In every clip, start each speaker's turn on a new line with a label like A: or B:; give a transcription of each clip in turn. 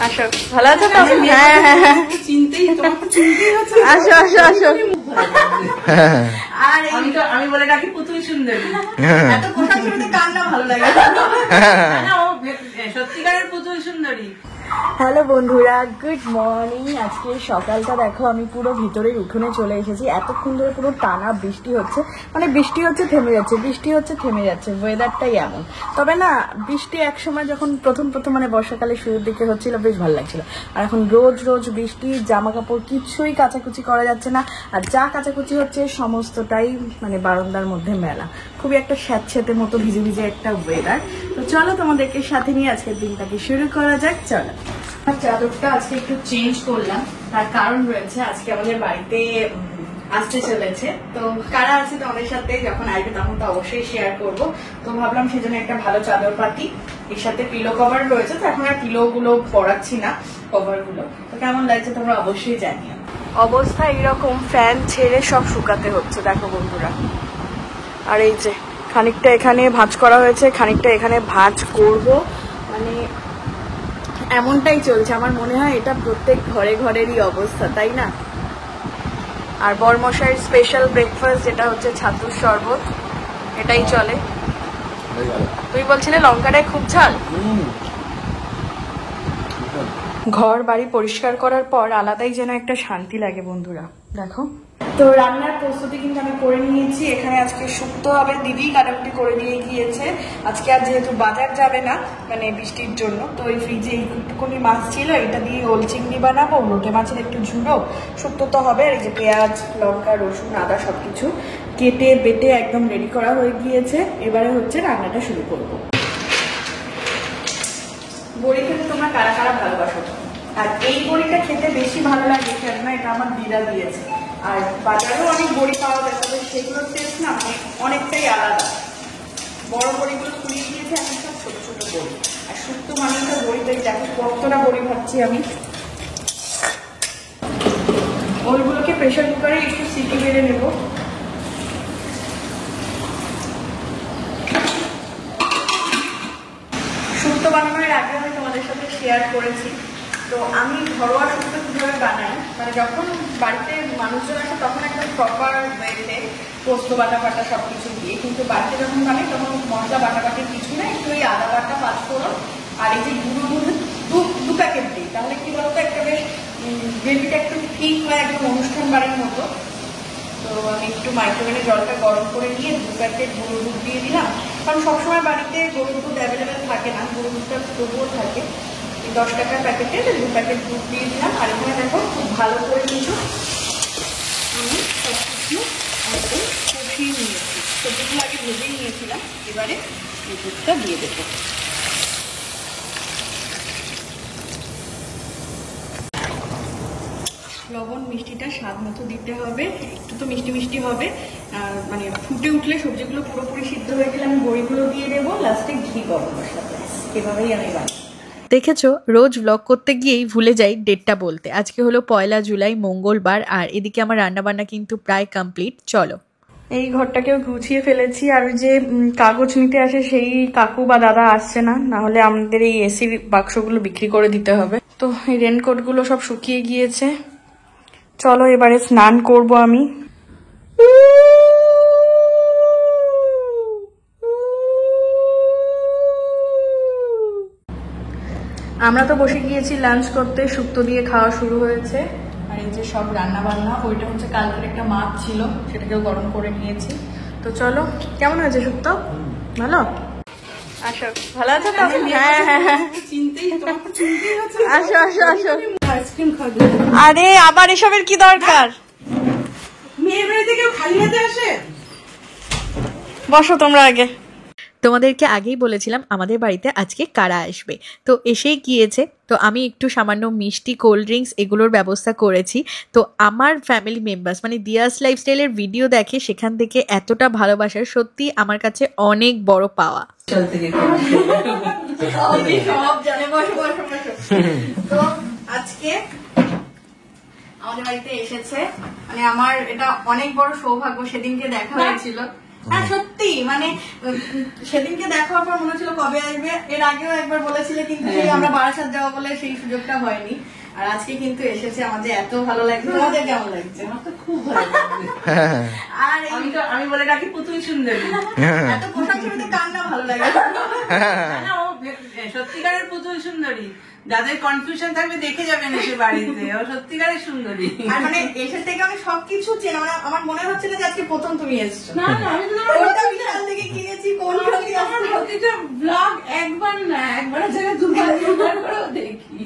A: আসো, ভালো আছো তো? হ্যাঁ হ্যাঁ হ্যাঁ, আসো আসো আসো। আর আমি বলে রাখি পুতুল সুন্দরী, এত পোশাক শুনতে কার না ভালো লাগে, সত্যিকারের পুতুল সুন্দরী। হ্যালো বন্ধুরা, গুড মর্নিং। আজকে সকালটা দেখো, আমি পুরো ভিতরের উঠোনে চলে এসেছি। এতক্ষণ ধরে পুরো টানা বৃষ্টি হচ্ছে, মানে বৃষ্টি হচ্ছে থেমে যাচ্ছে, বৃষ্টি হচ্ছে থেমে যাচ্ছে, ওয়েদারটাই এমন। তবে না, বৃষ্টি একসময় যখন প্রথম মানে বর্ষাকালে শুরুর দিকে হচ্ছিল বেশ ভালো লাগছিল, আর এখন রোজ রোজ বৃষ্টি, জামা কাপড় কিছুই কাচাকুচি করা যাচ্ছে না, আর যা কাচাকুচি হচ্ছে সমস্তটাই মানে বারান্দার মধ্যে মেলা। খুবই একটা স্যাঁতস্যাঁতে মতো ভিজে ভিজে একটা ওয়েদার। তো চলো তোমাদেরকে সাথে নিয়ে আজকের দিনটাকে শুরু করা যাক। চলো, চাদরটা আজকে একটু চেঞ্জ করলাম, তার কারণ রয়েছে, আজকে আমাদের বাড়িতে আসতে চলেছে। তো কারা আছে তোমাদের সাথে, যখন আসবে তখন তো অবশ্যই শেয়ার করব। তো ভাবলাম সেজন্য একটা ভালো চাদর পাতি, এর সাথে পিলো কভার রয়েছে। তো এখন আর পিলো গুলো পরাচ্ছি না, কভার গুলো। তো কেমন লাগছে তোমরা অবশ্যই জানিও। অবস্থা এইরকম, ফ্যান ছেড়ে সব শুকাতে হচ্ছে দেখো বন্ধুরা। আর এই যে খানিকটা এখানে ভাঁজ করা হয়েছে, খানিকটা এখানে ভাঁজ করব, মানে এমনটাই চলছে। আমার মনে হয় এটা প্রত্যেক ঘরে ঘরেরই অবস্থা, তাই না? আর বরমশাইয়ের স্পেশাল ব্রেকফাস্ট যেটা হচ্ছে ছাতুর শরবত, এটাই চলে। তুই বলছিলে লঙ্কাটায় খুব ঝাল। ঘর বাড়ি পরিষ্কার করার পর আলাদাই যেন একটা শান্তি লাগে বন্ধুরা। দেখো, তো রান্নার প্রস্তুতি কিন্তু আমি করে নিয়েছি। এখানে আজকে শুক্তো হবে, দিদি কাটাকুটি করে দিয়ে গিয়েছে। আজকে আর যেহেতু বাজার যাবে না মানে বৃষ্টির জন্য, তো ওই ফ্রিজে একটুখানি মাছ ছিল, এটা দিয়ে ওল চিংড়ি বানাবো, লোটে মাছের একটু ঝুড়ো, শুক্তো তো হবে। আর এই যে পেঁয়াজ, লঙ্কা, রসুন, আদা সবকিছু কেটে বেটে একদম রেডি করা হয়ে গিয়েছে। এবারে হচ্ছে রান্নাটা শুরু করবো। বড়ি খেতে তোমরা কারা কারা ভালোবাসো? আর এই বড়িটা খেতে বেশি ভালো লাগে কেননা এটা আমার দিদা দিয়েছে। আর বাজারেও অনেক বড়ি পাওয়া যায়, তবে সেগুলোর টেস্ট না অনেকটাই আলাদা। বড় বড়িগুলো ফুলিয়ে দিয়েছে, এখন সব ছোট ছোট বড়ি। আর শুক্তো মানুষটা বড়িটাই দেখো কতটা বড়ি ভাবছি আমি। ওইগুলোকে প্রেশার কুকারে একটু সিটি মেরে নেব। শুক্তো বানানোর আগে আমি তোমাদের সাথে শেয়ার করেছি। তো আমি ঘরোয়া শুক্তো কীভাবে বানাই, মানে যখন বাড়িতে মানুষজন আসে তখন একদম প্রপার ওয়েতে পোস্ত বাটা বাটা সব কিছু দিয়ে, কিন্তু বাড়িতে যখন বানাই তখন মশলা বাটাবাটির কিছু না, একটু ওই আদা বাটা 5 ফোড়ন আর এই যে গুঁড়ো দু প্যাকেট দিই। তাহলে কি বলতো, একটা বেশ গ্রেভিটা একটু ঠিক হয়, একদম অনুষ্ঠান বাড়ির মতো। তো আমি একটু মাইক্রোওয়েভে জলটা গরম করে নিয়ে 2 প্যাকেট গরুর দুধ দিয়ে দিলাম, কারণ সবসময় বাড়িতে গরুর দুধ অ্যাভেলেবেল থাকে না, গরুর দুধটা তবুও থাকে। 10 টাকার প্যাকেটে 2 প্যাকেট দুধ দিয়ে দিলাম। আর এখানে দেখো খুব ভালো করে কিন্তু আমি সব কিছু একদম কষিয়ে নিয়েছি, সবজিগুলো আগে ভেজে নিয়েছিলাম। এবারে এই দুধটা দিয়ে দেবো। লবণ মিষ্টিটা স্বাদ মতো দিতে হবে, একটু তো মিষ্টি মিষ্টি হবে। আর মানে ফুটে উঠলে সবজিগুলো পুরোপুরি সিদ্ধ হয়ে গেলে আমি বড়িগুলো দিয়ে দেবো, লাস্টে ঘি গরম মশলা। এভাবেই আমি বানাই। দেখেছো, রোজ ব্লগ করতে গিয়েই ভুলে যাই ডেটটা বলতে। আজকে হলো 1 জুলাই, মঙ্গলবার। আর এদিকে আমার রান্নাবান্না কিন্তু প্রায় কমপ্লিট। চলো, এই ঘরটাকেও গুছিয়ে ফেলেছি। আর ওই যে কাগজ নিতে আসে সেই কাকু বা দাদা আসছে না, না হলে আমাদের এই এসির বাক্সগুলো বিক্রি করে দিতে হবে। তো এই রেনকোটগুলো সব শুকিয়ে গিয়েছে। চলো এবারে স্নান করব আমি। আমরা তো বসে গিয়েছি লাঞ্চ করতে, শুক্তো দিয়ে খাওয়া শুরু হয়েছে। আর এই যে সব রান্না বান্না, ওইটা হচ্ছে কালকের একটা মাছ ছিল, সেটাকেও গরম করে নিয়েছি। তো চলো, কেমন হয়েছে শুক্তো? ভালো? আসো, ভালো আছো তো? হ্যাঁ হ্যাঁ হ্যাঁ, আসো আসো আসো। আইসক্রিম খাবে? আরে আবার এসবের কি দরকার? মেয়ে বাড়িতে কেউ খালি হাতে আসে? বসো তোমরা আগে। তোমাদেরকে আগেই বলেছিলাম আমাদের বাড়িতে আজকে কারা আসবে, তো এসেই গিয়েছে। তো আমি একটু সামান্য মিষ্টি, কোল্ড ড্রিঙ্কস এগুলোর ব্যবস্থা করেছি। তো আমার ফ্যামিলি মেম্বার্স মানে দিয়াস লাইফস্টাইলের ভিডিও দেখে সেখান থেকে এতটা ভালোবাসার সত্যি আমার কাছে অনেক বড় পাওয়া। তো আজকে আমাদের বাড়িতে এসেছে, মানে আমার এটা অনেক বড় সৌভাগ্য। সেদিনকে দেখা হয়েছিল, হ্যাঁ সত্যি মানে সেদিনকে দেখার পর মনে হচ্ছিল কবে আসবে, এর আগেও একবার বলেছিলে কিন্তু আমরা বারাসাত যাওয়া বলে সেই সুযোগটা হয়নি, আর আজকে কিন্তু এসেছে, আমাদের এত ভালো লাগছে। তোমাদের কেমন লাগছে? আমার তো খুব ভালো লাগছে। আর আমি বলে রাখি পুতুল সুন্দরী, এত পোশাক ছবিতে কার না ভালো লাগে? সত্যিকারের পুতুল সুন্দরী, যাদের কনফিউশন থাকবে দেখে যাবেন এসে বাড়িতে, ও সত্যিকারের সুন্দরী। আর মানে এসে থেকে আমি সবকিছু চেনা, মানে আমার মনে হচ্ছে না যে আজকে প্রথম তুমি এসছো। না না, আমি তো ওটা বিশাল থেকে কিনেছি, কোনটা থেকে আমার প্রতিটা ব্লগ একবার না একবার জায়গায় দুবার করেও দেখি,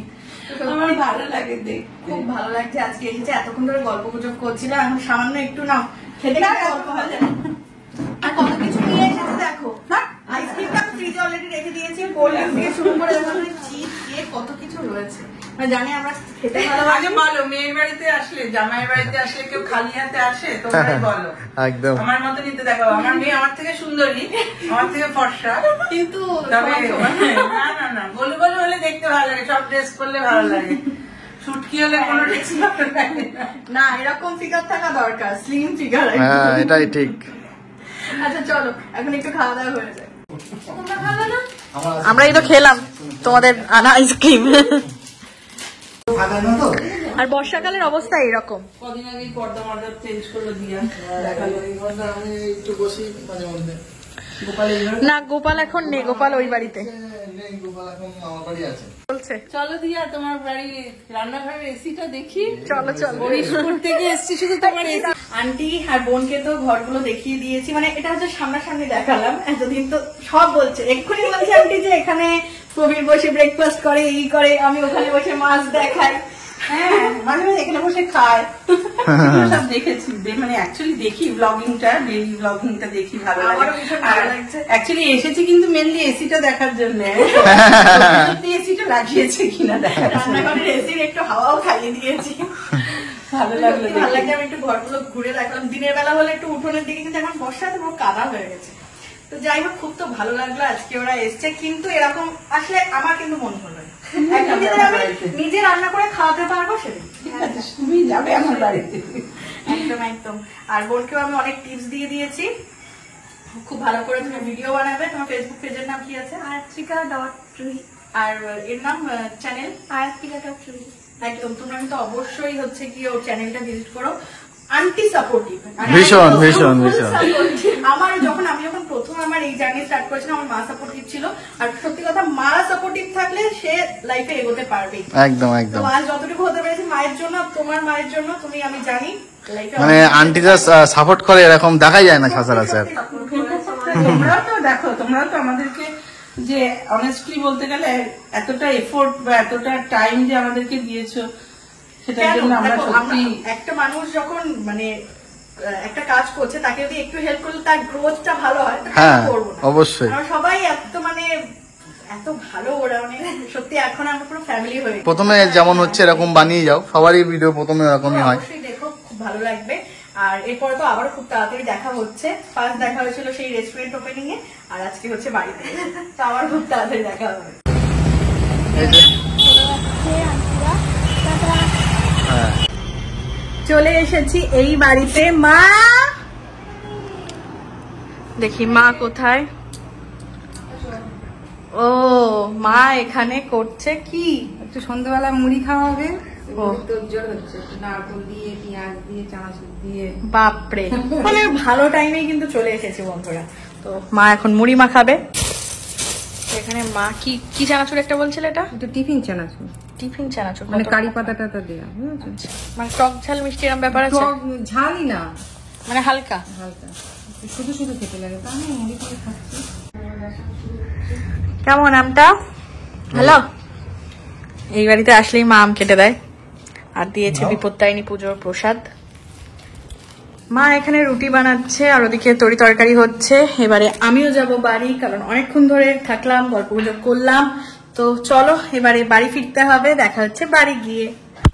A: আমার ভালো লাগে দেখতে, খুব ভালো লাগছে। আজকে এসেছে, এতক্ষণ ধরে গল্প গুজব করছিলাম, এখন সামান্য একটু নাও খেতে গল্প হয়ে যায়। আর কত কিছু নিয়ে এসেছে দেখো, আইসক্রিমটা ফ্রিজে অলরেডি রেখে দিয়েছি, কোল্ড ড্রিঙ্কস থেকে শুরু করে চিপস কেক কত কিছু রয়েছে, জানি আমরা খেতে ভালোবাসি। বলো, মেয়ের বাড়িতে আসলে জামাইয়ের বাড়িতে আসলে কেউ খালি হাতে আসে? তোমরাই বলো। একদম আমার মতো নিতে দেখো, আমার মেয়ে আমার থেকে সুন্দরী, আমার থেকে ফর্সা, কিন্তু না না না বলে বলে হলে দেখতে ভালো লাগে, সব ড্রেস করলে ভালো লাগে, শুটকি হলে কোনো ড্রেস ভালো লাগে না, এরকম ফিগার থাকা দরকার, স্লিম ফিগার। হ্যাঁ এটাই ঠিক। আচ্ছা চলো এখন একটু খাওয়া দাওয়া হয়ে যায়। আমরাই তো খেলাম তোমাদের আনা আইসক্রিম। আর বর্ষাকালের অবস্থা এরকম। কদিন আগে পর্দা মর্দা চেঞ্জ করলো দিয়া, একটু বসি মাঝে মধ্যে। না গোপাল এখন নেই, গোপাল ওই বাড়িতে। চলো দিয়া তোমার বাড়ি রান্নাঘরের এসিটা দেখি। চলো চলো, হরিশপুর থেকে এসছি শুধু তোমার এসি। আন্টি আর বোনকে তো ঘরগুলো দেখিয়ে দিয়েছি, মানে এটা হচ্ছে সামনাসামনি দেখালাম, এতদিন তো সব বলছে, এক্ষুনি বলছে আন্টি যে এখানে প্রবীর বসে ব্রেকফাস্ট করে, এই করে, আমি ওখানে বসে মাছ দেখাই। হ্যাঁ মাঝে মাঝে এখানে বসে খায়, সব দেখেছি, মানে অ্যাকচুয়ালি দেখি ব্লগিংটা, ডেইলি ব্লগিংটা দেখি, ভালো লাগছে। অ্যাকচুয়ালি এসেছি কিন্তু মেনলি এসিটা দেখার জন্য, এসিটা লাগিয়েছে কিনা দেখা, রান্নাঘরের এসির একটু হাওয়াও খাইয়ে দিয়েছি, ভালো লাগলো। ভালো লাগছে, আমি একটু ঘরগুলো ঘুরে দেখলাম, দিনের বেলা হলে একটু উঠোনের দিকে, কিন্তু এখন বর্ষাতে পুরো কাদা হয়ে গেছে। তো যাই হোক, খুব তো ভালো লাগলো আজকে ওরা এসছে, কিন্তু এরকম আসলে আমার কিন্তু মন হলো নিজে রান্না করে খাওয়াতে পারবো, সেদিন তুমি যাবে আমার বাড়িতে। একদম একদম। আর বোনকেও আমি অনেক টিপস দিয়ে দিয়েছি, খুব ভালো করে তুমি ভিডিও বানাবে। তোমার ফেসবুক পেজের নাম কি আছে? আয়াত্রিকা.রুহি। আর এর নাম চ্যানেল আয়াত্রিকা.রুহি। একদম, তোমরা কিন্তু অবশ্যই হচ্ছে কি ওর চ্যানেলটা ভিজিট করো। আন্টি সাপোর্টিভ, ভীষণ ভীষণ ভীষণ। আমার আমি যখন প্রথম আমার এই জার্নি স্টার্ট করেছিলাম, আমার মা সাপোর্টিভ ছিল, আর সত্যি কথা মারা সাপোর্টিভ থাকলে সে লাইফে এগোতে পারবে। একদম একদম। মা যতটুকু হতে পেরেছে মায়ের জন্য, তোমার মায়ের জন্য, তুমি আমি জানি মানে আন্টিরা সাপোর্ট করে এরকম দেখা যায় না সচরাচর। তোমরাও তো দেখো, তোমরাও তো আমাদেরকে যে অনেস্টলি বলতে গেলে এতটা এফোর্ট বা এতটা টাইম যে আমাদেরকে দিয়েছো, সেটার জন্য আমরা সত্যি, একটা মানুষ যখন মানে একটা কাজ করছে তাকে যদি একটু হেল্প করলে তার গ্রোথটা ভালো হয়, করবো না অবশ্যই। আমরা সবাই এত মানে এত ভালো, ওরা মানে সত্যি এখন আমরা পুরো ফ্যামিলি হয়ে, প্রথমে যেমন হচ্ছে এরকম বানিয়ে যাও, সবারই ভিডিও প্রথমে এরকমই হয়, অবশ্যই দেখো, খুব ভালো লাগবে। আর এরপরে তো আবার খুব তাড়াতাড়ি দেখা হচ্ছে, ফার্স্ট দেখা হয়েছিল সেই রেস্টুরেন্ট ওপেনিং এ, আর আজকে হচ্ছে বাড়িতে, তো আবার খুব তাড়াতাড়ি দেখা হবে। চলে এসেছি এই বাড়িতে। মা দেখি মা কোথায়? ও মা এখানে করছে কি? একটু সন্ধ্যাবেলা মুড়ি খাওয়া হবে, বাপরে, মানে ভালো টাইমে কিন্তু চলে এসেছে বন্ধুরা। তো মা এখন মুড়ি মাখাবে। এখানে মা কি কি চানাচুর একটা বলছিল, এটা টিফিন চানাচুর। টিফিন চানাচুর মানে কারি পাতা টাতা দেয়া, বুঝেছো? মানে টক ঝাল মিষ্টি এরকম ব্যাপার আছে? টক ঝালই না, মানে হালকা হালকা, শুধু শুধু খেতে লাগে। তা আমি মুড়ি করে খাচ্ছি। কেমন আমটা? হ্যালো। এই বাড়িতে আসলেই মা আম কেটে দেয়, আর দিয়েছে বিপত্তারিণী পুজোর প্রসাদ। মা এখানে রুটি বানাচ্ছে, আর ওদিকে তরি তরকারি হচ্ছে। এবারে আমিও যাব বাড়ি, কারণ অনেকক্ষণ ধরে থাকলাম, গল্প গুজব করলাম। তো চলো এবারে বাড়ি ফিরতে হবে, দেখা হচ্ছে বাড়ি গিয়ে।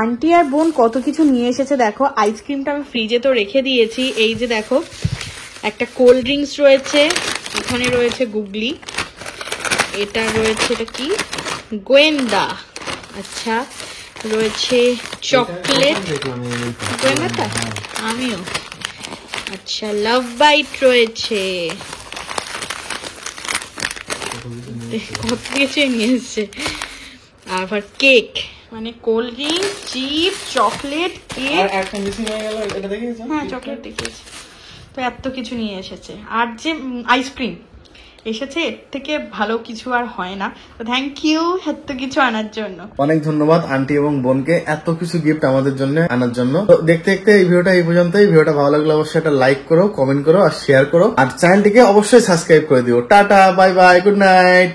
A: আন্টি আর বোন কত কিছু নিয়ে এসেছে দেখো। আইসক্রিমটা আমি ফ্রিজে তো রেখে দিয়েছি, এই যে দেখো একটা কোল্ড ড্রিঙ্কস রয়েছে, এখানে রয়েছে গুগলি, এটা রয়েছে, এটা কি গোয়েন্দা, আচ্ছা রয়েছে চকলেট, গোয়েন্দাটা আমিও, আচ্ছা লাভ বাইট রয়েছে, কত কিছু নিয়ে এসছে। আবার কেক, মানে cold drink, chip, chocolate, cake. হ্যাঁ চকলেট দেখিয়েছে। তো এত কিছু নিয়ে এসেছে। আর যে আইসক্রিম এসেছে, এর থেকে ভালো কিছু আর হয় না। তো থ্যাংক ইউ এত কিছু আনার জন্য।
B: অনেক ধন্যবাদ আন্টি এবং বোনকে এত কিছু গিফট আমাদের জন্য আনার জন্য। তো দেখতে দেখতে এই ভিডিওটা এই পর্যন্তই। ভিডিওটা ভালো লাগলে অবশ্যই একটা লাইক করো, কমেন্ট করো আর শেয়ার করো, আর চ্যানেলটিকে অবশ্যই সাবস্ক্রাইব করে দিও। Tata, bye bye, good night.